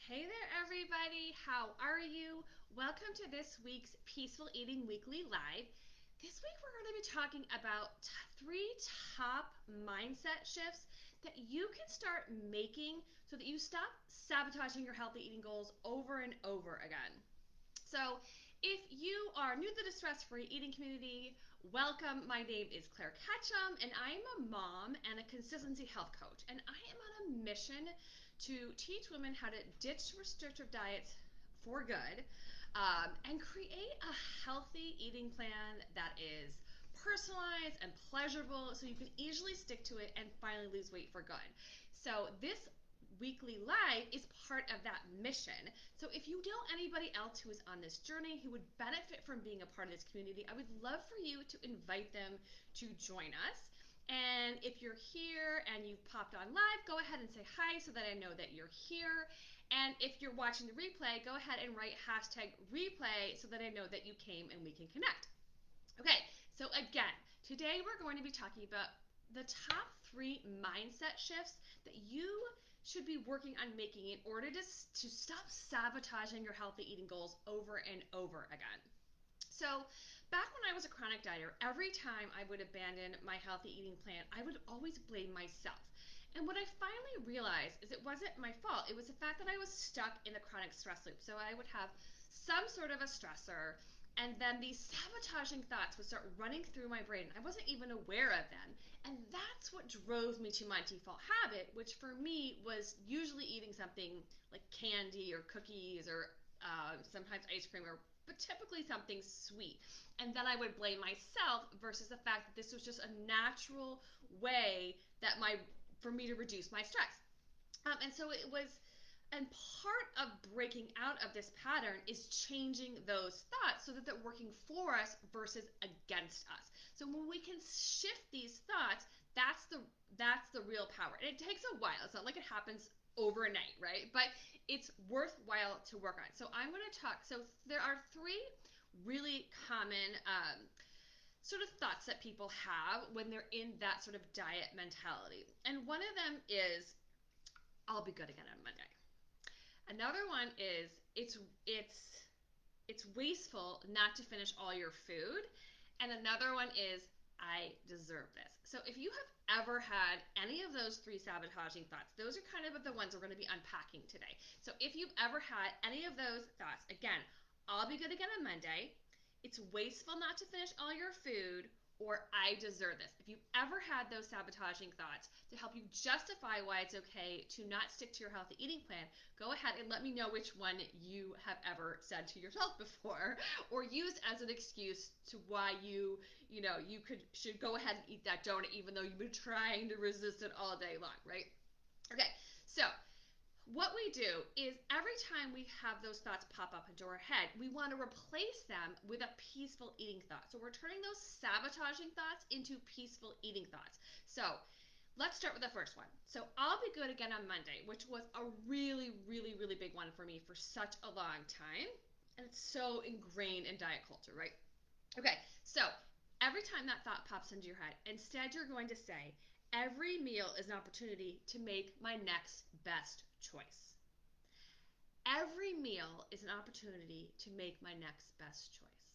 Hey there, everybody. How are you? Welcome to this week's Peaceful Eating Weekly Live. This week, we're going to be talking about three top mindset shifts that you can start making so that you stop sabotaging your healthy eating goals over and over again. So, if you are new to the Stress Free Eating community, welcome. My name is Claire Ketchum, and I am a mom and a consistency health coach. And I am on a mission to teach women how to ditch restrictive diets for good and create a healthy eating plan that is personalized and pleasurable so you can easily stick to it and finally lose weight for good. So, this weekly live is part of that mission. So if you know anybody else who is on this journey who would benefit from being a part of this community, I would love for you to invite them to join us. And if you're here and you've popped on live, go ahead and say hi so that I know that you're here. And if you're watching the replay, go ahead and write hashtag replay so that I know that you came and we can connect. Okay, so again, today we're going to be talking about the top three mindset shifts that you should be working on making in order to stop sabotaging your healthy eating goals over and over again. So, back when I was a chronic dieter, every time I would abandon my healthy eating plan, I would always blame myself. And what I finally realized is it wasn't my fault. It was the fact that I was stuck in a chronic stress loop. So, I would have some sort of a stressor, and then these sabotaging thoughts would start running through my brain. I wasn't even aware of them. And that's what drove me to my default habit, which for me was usually eating something like candy or cookies or sometimes ice cream, but typically something sweet. And then I would blame myself versus the fact that this was just a natural way for me to reduce my stress. And so it was, and part of breaking out of this pattern is changing those thoughts so that they're working for us versus against us. So when we can shift these thoughts, that's the real power. And it takes a while. It's not like it happens overnight, right? But it's worthwhile to work on. So I'm going to talk. So there are three really common sort of thoughts that people have when they're in that sort of diet mentality. And one of them is, I'll be good again on Monday. Another one is it's wasteful not to finish all your food. And another one is I deserve this. So if you have ever had any of those three sabotaging thoughts, those are kind of the ones we're going to be unpacking today. So if you've ever had any of those thoughts, again, I'll be good again on Monday. It's wasteful not to finish all your food, or I deserve this. If you've ever had those sabotaging thoughts to help you justify why it's okay to not stick to your healthy eating plan, go ahead and let me know which one you have ever said to yourself before or used as an excuse to why you should go ahead and eat that donut even though you've been trying to resist it all day long, right? Okay, so what we do is every time we have those thoughts pop up into our head, we want to replace them with a peaceful eating thought. So we're turning those sabotaging thoughts into peaceful eating thoughts. So let's start with the first one. So I'll be good again on Monday, which was a really, really, really big one for me for such a long time. And it's so ingrained in diet culture, right? Okay, so every time that thought pops into your head, instead you're going to say, every meal is an opportunity to make my next best choice. Every meal is an opportunity to make my next best choice.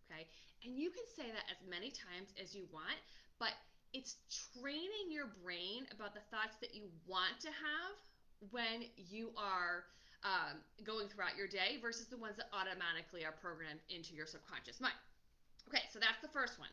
Okay? And you can say that as many times as you want, but it's training your brain about the thoughts that you want to have when you are going throughout your day versus the ones that automatically are programmed into your subconscious mind. Okay, so that's the first one.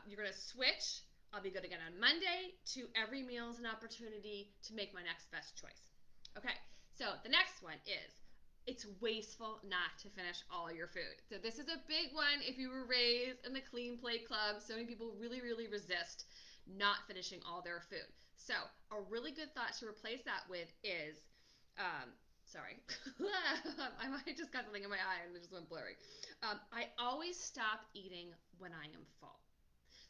You're going to switch. I'll be good again on Monday to every meal is an opportunity to make my next best choice. Okay, so the next one is it's wasteful not to finish all your food. So this is a big one if you were raised in the clean plate club. So many people really, really resist not finishing all their food. So a really good thought to replace that with is, sorry, I might just got something in my eye and it just went blurry. I always stop eating when I am full.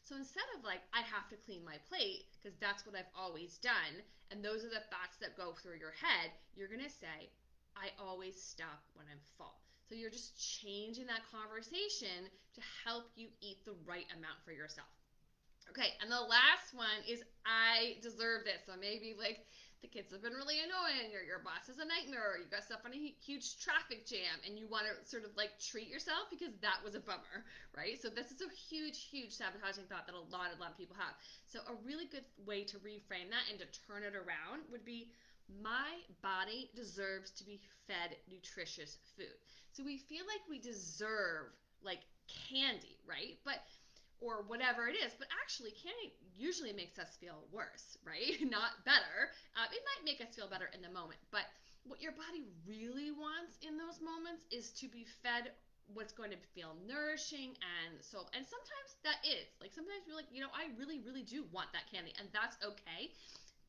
So instead of like, I have to clean my plate because that's what I've always done, and those are the thoughts that go through your head, you're going to say, I always stop when I'm full. So you're just changing that conversation to help you eat the right amount for yourself. Okay, and the last one is I deserve this. So maybe like the kids have been really annoying, or your boss is a nightmare, or you got stuff on a huge traffic jam, and you want to sort of like treat yourself because that was a bummer, right? So this is a huge sabotaging thought that a lot of people have. So a really good way to reframe that and to turn it around would be, my body deserves to be fed nutritious food. So we feel like we deserve like candy, right? But or whatever it is, but actually candy usually makes us feel worse, right? Not better. It might make us feel better in the moment, but what your body really wants in those moments is to be fed what's going to feel nourishing. And sometimes that is like, sometimes you're like, I really do want that candy, and that's okay,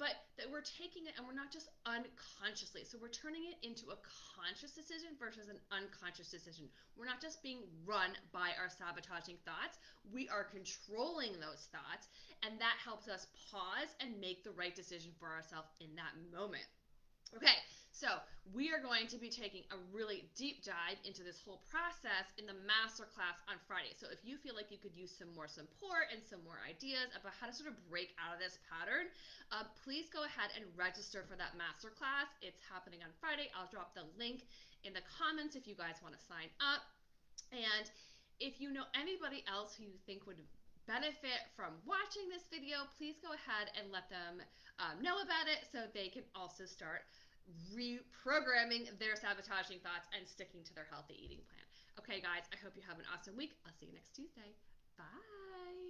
but that we're taking it and we're not just unconsciously. So we're turning it into a conscious decision versus an unconscious decision. We're not just being run by our sabotaging thoughts, we are controlling those thoughts, and that helps us pause and make the right decision for ourselves in that moment. Okay, so we are going to be taking a really deep dive into this whole process in the masterclass on Friday. So if you feel like you could use some more support and some more ideas about how to sort of break out of this pattern, please go ahead and register for that masterclass. It's happening on Friday. I'll drop the link in the comments if you guys want to sign up. And if you know anybody else who you think would benefit from watching this video, please go ahead and let them know about it so they can also start reprogramming their sabotaging thoughts and sticking to their healthy eating plan. Okay, guys, I hope you have an awesome week. I'll see you next Tuesday. Bye.